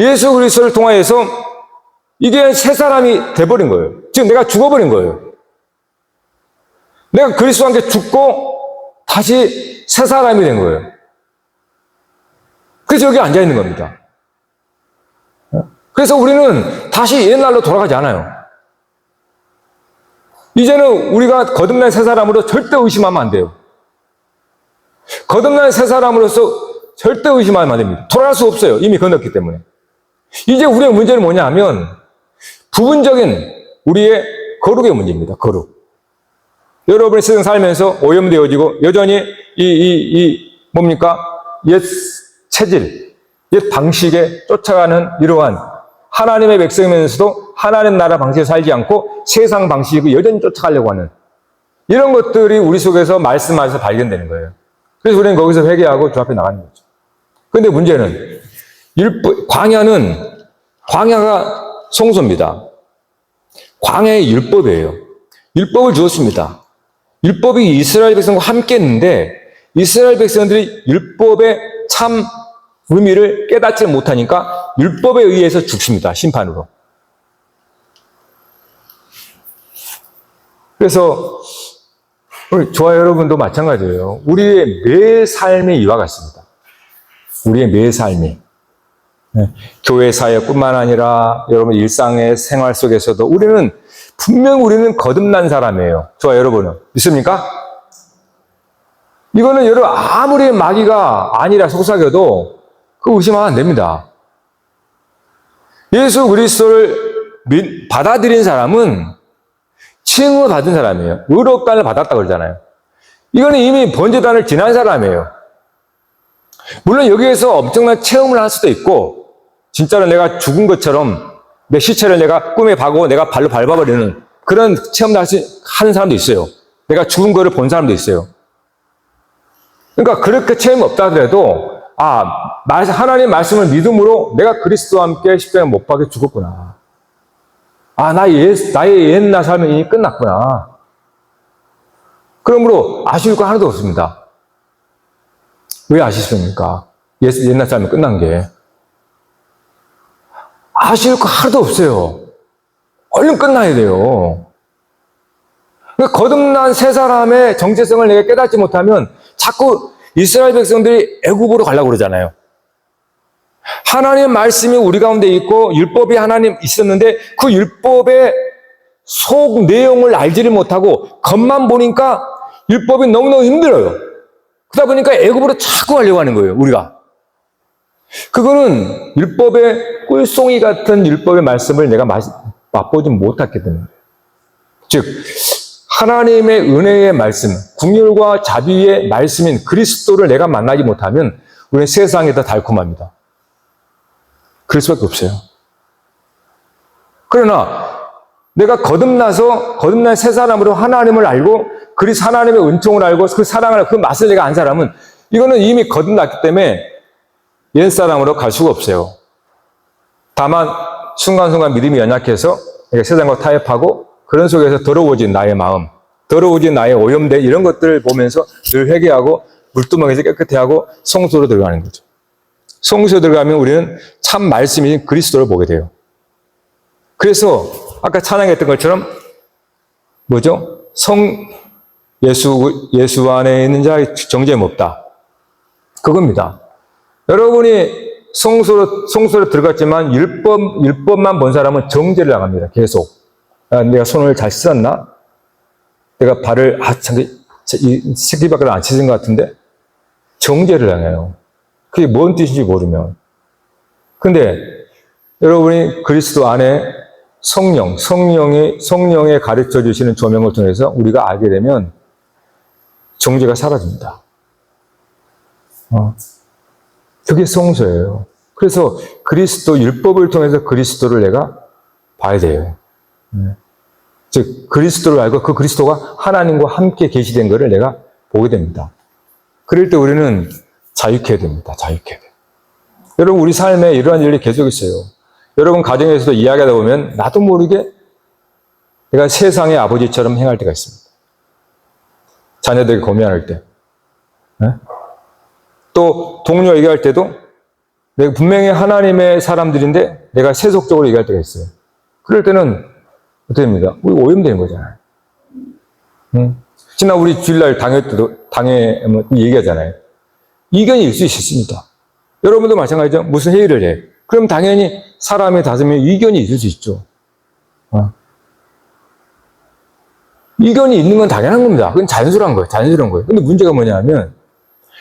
예수 그리스도를 통하여서 이게 새 사람이 돼버린 거예요. 지금 내가 죽어버린 거예요. 내가 그리스도와 함께 죽고 다시 새 사람이 된 거예요. 그래서 여기 앉아 있는 겁니다. 그래서 우리는 다시 옛날로 돌아가지 않아요. 이제는 우리가 거듭난 새 사람으로 절대 의심하면 안 돼요. 거듭난 새 사람으로서 절대 의심하면 안 됩니다. 돌아갈 수 없어요. 이미 건넜기 때문에. 이제 우리의 문제는 뭐냐 하면 부분적인 우리의 거룩의 문제입니다. 거룩. 여러분이 세상 살면서 오염되어지고 여전히 옛 체질, 옛 방식에 쫓아가는 이러한 하나님의 백성이면서도 하나님 나라 방식에 살지 않고 세상 방식을 여전히 쫓아가려고 하는 이런 것들이 우리 속에서 말씀 안에서 발견되는 거예요. 그래서 우리는 거기서 회개하고 주 앞에 나가는 거죠. 그런데 문제는 광야가 성소입니다. 광야의 율법이에요. 율법을 주었습니다. 율법이 이스라엘 백성과 함께 했는데 이스라엘 백성들이 율법의 참 의미를 깨닫지 못하니까 율법에 의해서 죽습니다. 심판으로. 그래서 저와 여러분도 마찬가지예요. 우리의 매 삶이 이와 같습니다. 우리의 매 삶이. 교회 사역뿐만 아니라 여러분 일상의 생활 속에서도 우리는 거듭난 사람이에요. 저와 여러분은. 믿습니까? 이거는 여러분 아무리 마귀가 아니라 속삭여도 그거 의심하면 안 됩니다. 예수 그리스도를 받아들인 사람은 칭을 받은 사람이에요. 의롭다를 받았다 그러잖아요. 이거는 이미 번제단을 지난 사람이에요. 물론 여기에서 엄청난 체험을 할 수도 있고, 진짜로 내가 죽은 것처럼 내 시체를 내가 꿈에 봐고 내가 발로 밟아버리는 그런 체험을 하는 사람도 있어요. 내가 죽은 거를 본 사람도 있어요. 그러니까 그렇게 체험이 없다 하더라도, 하나님 말씀을 믿음으로 내가 그리스도와 함께 십자가에 못 박혀 죽었구나. 나의 옛날 삶은 이미 끝났구나. 그러므로 아쉬울 거 하나도 없습니다. 왜 아쉽습니까? 옛날 삶이 끝난 게. 아쉬울 거 하나도 없어요. 얼른 끝나야 돼요. 거듭난 새 사람의 정체성을 내가 깨닫지 못하면 자꾸 이스라엘 백성들이 애굽으로 가려고 그러잖아요. 하나님의 말씀이 우리 가운데 있고 율법이 하나님 있었는데 그 율법의 속 내용을 알지를 못하고 겉만 보니까 율법이 너무너무 힘들어요. 그러다 보니까 애굽으로 자꾸 가려고 하는 거예요, 우리가. 그거는 율법의 꿀송이 같은 율법의 말씀을 내가 맛보지 못했기 때문에. 즉, 하나님의 은혜의 말씀, 긍휼과 자비의 말씀인 그리스도를 내가 만나지 못하면 우리는 세상에 더 달콤합니다. 그럴 수밖에 없어요. 그러나 내가 거듭난 새 사람으로 하나님을 알고 하나님의 은총을 알고 그 사랑을 그 맛을 내가 안 사람은 이거는 이미 거듭났기 때문에 옛 사람으로 갈 수가 없어요. 다만 순간순간 믿음이 연약해서 세상과 타협하고 그런 속에서 더러워진 나의 마음, 더러워진 나의 오염된 이런 것들을 보면서 늘 회개하고 물두멍에서 깨끗해하고 성소로 들어가는 거죠. 성소에 들어가면 우리는 참 말씀인 그리스도를 보게 돼요. 그래서 아까 찬양했던 것처럼 뭐죠? 예수 안에 있는 자의 정죄함 없다. 그겁니다. 여러분이 성소로 들어갔지만 율법만 본 사람은 정죄를 당합니다. 계속. 내가 손을 잘 씻었나? 내가 발을, 이 새끼발가락을 안 씻은 것 같은데? 정죄를 당해요. 그게 뭔 뜻인지 모르면. 근데 여러분이 그리스도 안에 성령의 가르쳐 주시는 조명을 통해서 우리가 알게 되면 정죄가 사라집니다. 그게 성소예요. 그래서 율법을 통해서 그리스도를 내가 봐야 돼요. 즉, 그리스도를 알고 그 그리스도가 하나님과 함께 계시된 것을 내가 보게 됩니다. 그럴 때 우리는 자유케 됩니다. 자유케 돼요. 여러분, 우리 삶에 이러한 일이 계속 있어요. 여러분, 가정에서도 이야기하다 보면 나도 모르게 내가 세상의 아버지처럼 행할 때가 있습니다. 자녀들에게 고민할 때. 또 동료 얘기할 때도 내가 분명히 하나님의 사람들인데 내가 세속적으로 얘기할 때가 있어요. 그럴 때는 어떻게 됩니까? 우리 오염되는 거잖아요. 지난 우리 주일날 당회 때도 얘기하잖아요. 이견이 있을 수 있습니다. 여러분도 마찬가지죠. 무슨 회의를 해. 그럼 당연히 사람이 5명 이견이 있을 수 있죠. 이견이 있는 건 당연한 겁니다. 그건 자연스러운 거예요. 근데 문제가 뭐냐면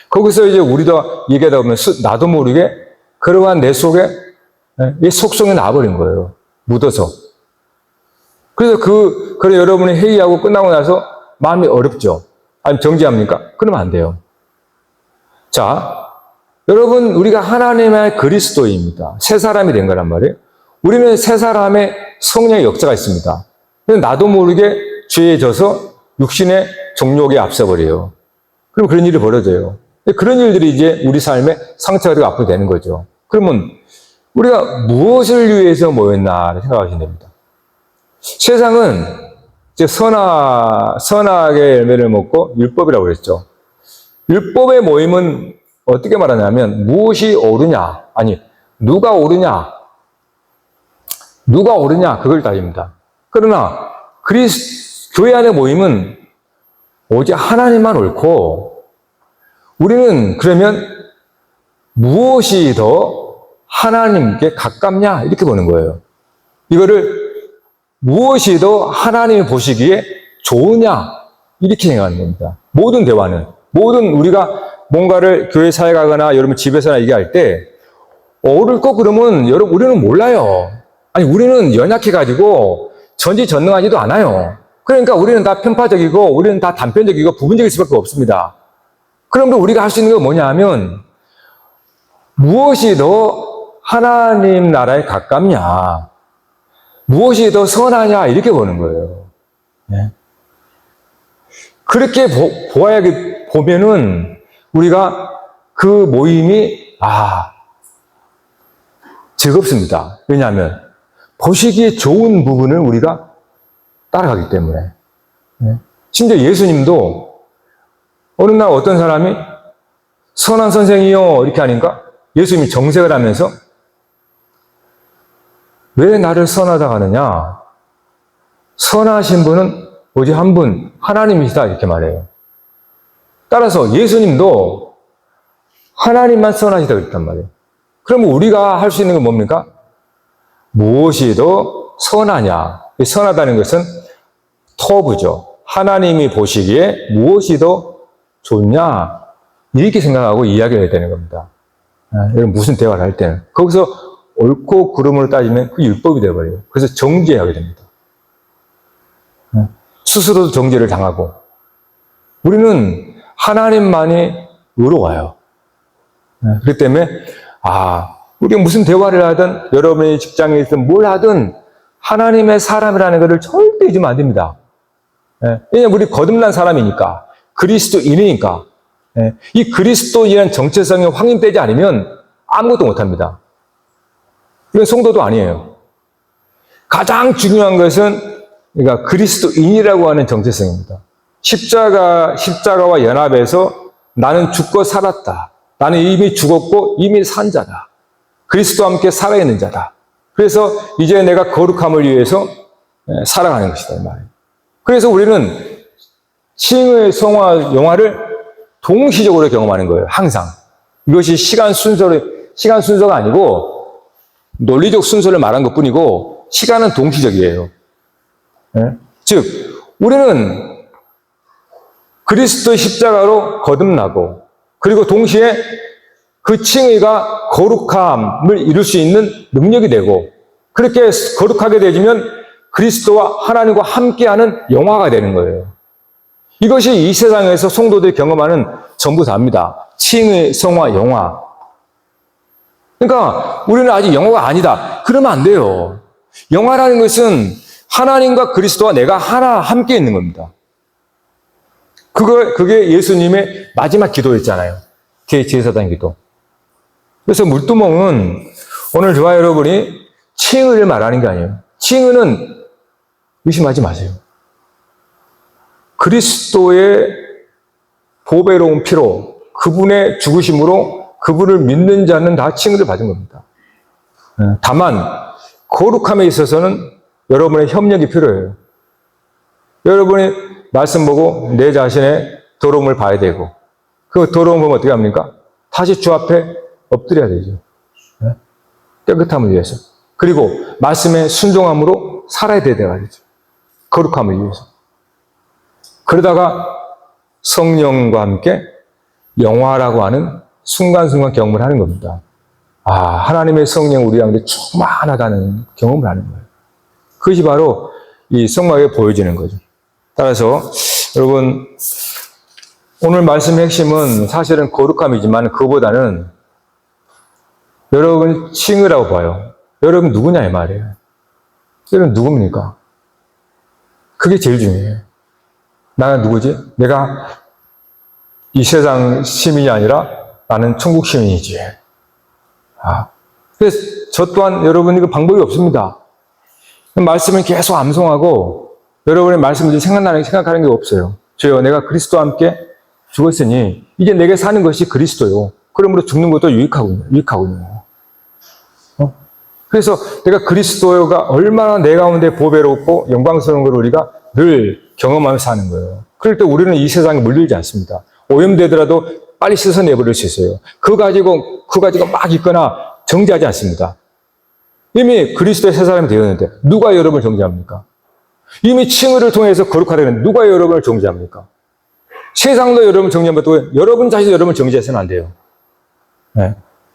거기서 이제 우리도 얘기하다 보면 나도 모르게 그러한 내 속에 이 속성이 나와버린 거예요. 묻어서. 그래서 그래 여러분이 회의하고 끝나고 나서 마음이 어렵죠. 아니면 정지합니까? 그러면 안 돼요. 자, 여러분, 우리가 하나님의 그리스도입니다. 새 사람이 된 거란 말이에요. 우리는 새 사람의 성령의 역사가 있습니다. 근데 나도 모르게 죄에 져서 육신의 정욕에 앞서버려요. 그럼 그런 일이 벌어져요. 그런 일들이 이제 우리 삶에 상처가 되고 앞으로 되는 거죠. 그러면 우리가 무엇을 위해서 모였나 생각하시면 됩니다. 세상은 이제 선악의 열매를 먹고 율법이라고 그랬죠. 율법의 모임은 어떻게 말하냐면 무엇이 옳으냐, 누가 옳으냐 그걸 따집니다. 그러나 교회 안의 모임은 오직 하나님만 옳고 우리는 그러면 무엇이 더 하나님께 가깝냐 이렇게 보는 거예요. 이거를 무엇이 더 하나님이 보시기에 좋으냐 이렇게 생각하는 겁니다. 모든 대화는 우리가 뭔가를 교회 사회 가거나 여러분 집에서나 얘기할 때 옳을 거 그러면 우리는 몰라요. 아니, 우리는 연약해가지고 전지전능하지도 않아요. 그러니까 우리는 다 편파적이고, 우리는 다 단편적이고, 부분적일 수밖에 없습니다. 그러므로 우리가 할 수 있는 건 뭐냐 하면, 무엇이 더 하나님 나라에 가깝냐, 무엇이 더 선하냐, 이렇게 보는 거예요. 네. 그렇게 보면은, 우리가 그 모임이, 즐겁습니다. 왜냐하면, 보시기에 좋은 부분을 우리가 따라가기 때문에. 심지어 예수님도 어느 날 어떤 사람이 선한 선생이요 이렇게 하니까 예수님이 정색을 하면서 왜 나를 선하다고 하느냐? 선하신 분은 오직 한 분, 하나님이시다 이렇게 말해요. 따라서 예수님도 하나님만 선하시다 그랬단 말이에요. 그러면 우리가 할 수 있는 건 뭡니까? 무엇이 더 선하냐? 이 선하다는 것은 터부죠. 하나님이 보시기에 무엇이 더 좋냐? 이렇게 생각하고 이야기를 해야 되는 겁니다. 여러분 무슨 대화를 할 때는. 거기서 옳고 그름으로 따지면 그게 율법이 되어버려요. 그래서 정죄하게 됩니다. 스스로도 정죄를 당하고. 우리는 하나님만이 의로워요. 그렇기 때문에 우리가 무슨 대화를 하든 여러분의 직장에 있든 뭘 하든 하나님의 사람이라는 것을 절대 잊으면 안 됩니다. 왜냐하면 우리 거듭난 사람이니까 그리스도인이니까 이 그리스도인이라는 정체성이 확인되지 않으면 아무것도 못합니다. 이건 성도도 아니에요. 가장 중요한 것은 그러니까 그리스도인이라고 하는 정체성입니다. 십자가와 연합해서 나는 죽고 살았다. 나는 이미 죽었고 이미 산 자다. 그리스도와 함께 살아있는 자다. 그래서 이제 내가 거룩함을 위해서 살아가는 것이다 이 말이에요. 그래서 우리는 칭의 성화 영화를 동시적으로 경험하는 거예요. 항상. 이것이 시간 순서가 아니고 논리적 순서를 말한 것뿐이고 시간은 동시적이에요. 즉 우리는 그리스도의 십자가로 거듭나고 그리고 동시에 그 칭의가 거룩함을 이룰 수 있는 능력이 되고 그렇게 거룩하게 되면 그리스도와 하나님과 함께하는 영화가 되는 거예요. 이것이 이 세상에서 성도들이 경험하는 전부 다입니다. 칭의 성화 영화. 그러니까 우리는 아직 영화가 아니다. 그러면 안 돼요. 영화라는 것은 하나님과 그리스도와 내가 하나 함께 있는 겁니다. 그게 예수님의 마지막 기도였잖아요. 제4단 기도. 그래서 물두멍은 오늘 저와 여러분이 칭의를 말하는 게 아니에요. 칭의는 의심하지 마세요. 그리스도의 보배로운 피로 그분의 죽으심으로 그분을 믿는 자는 다 칭의를 받은 겁니다. 다만 거룩함에 있어서는 여러분의 협력이 필요해요. 여러분이 말씀 보고 내 자신의 더러움을 봐야 되고 그 더러움 보면 어떻게 합니까? 다시 주 앞에 엎드려야 되죠. 깨끗함을 위해서. 그리고 말씀의 순종함으로 살아야 되죠. 거룩함을 위해서. 그러다가 성령과 함께 영화라고 하는 순간순간 경험을 하는 겁니다. 하나님의 성령 우리 가운데 충만하다는 경험을 하는 거예요. 그것이 바로 이 성막에 보여지는 거죠. 따라서 여러분 오늘 말씀의 핵심은 사실은 거룩함이지만 그보다는 여러분 칭의라고 봐요. 여러분 누구냐 이 말이에요. 여러분 누굽니까? 그게 제일 중요해요. 나는 누구지? 내가 이 세상 시민이 아니라 나는 천국 시민이지. 그래서 저 또한 여러분 이거 방법이 없습니다. 말씀을 계속 암송하고 여러분의 말씀을 생각하는 게 없어요. 주여 내가 그리스도와 함께 죽었으니 이제 내게 사는 것이 그리스도요. 그러므로 죽는 것도 유익하군요. 그래서 내가 그리스도가 얼마나 내 가운데 보배롭고 영광스러운 걸 우리가 늘 경험하면서 사는 거예요. 그럴 때 우리는 이 세상에 물들지 않습니다. 오염되더라도 빨리 씻어내버릴 수 있어요. 그거 가지고 막 있거나 정죄하지 않습니다. 이미 그리스도의 새 사람이 되었는데 누가 여러분을 정죄합니까? 이미 칭의를 통해서 거룩하다는 누가 여러분을 정죄합니까? 세상도 여러분을 정죄하면 여러분 자신도 여러분을 정죄해서는 안 돼요.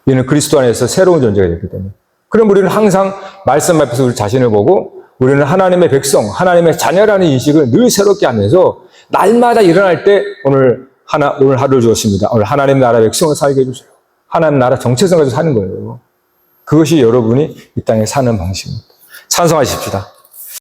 이는 그리스도 안에서 새로운 존재가 됐기 때문에. 그럼 우리는 항상 말씀 앞에서 우리 자신을 보고 우리는 하나님의 백성, 하나님의 자녀라는 인식을 늘 새롭게 하면서 날마다 일어날 때 오늘 하루를 주었습니다. 오늘 하나님 나라 백성을 살게 해주세요. 하나님 나라 정체성 가지고 사는 거예요. 그것이 여러분이 이 땅에 사는 방식입니다. 찬송하십시다.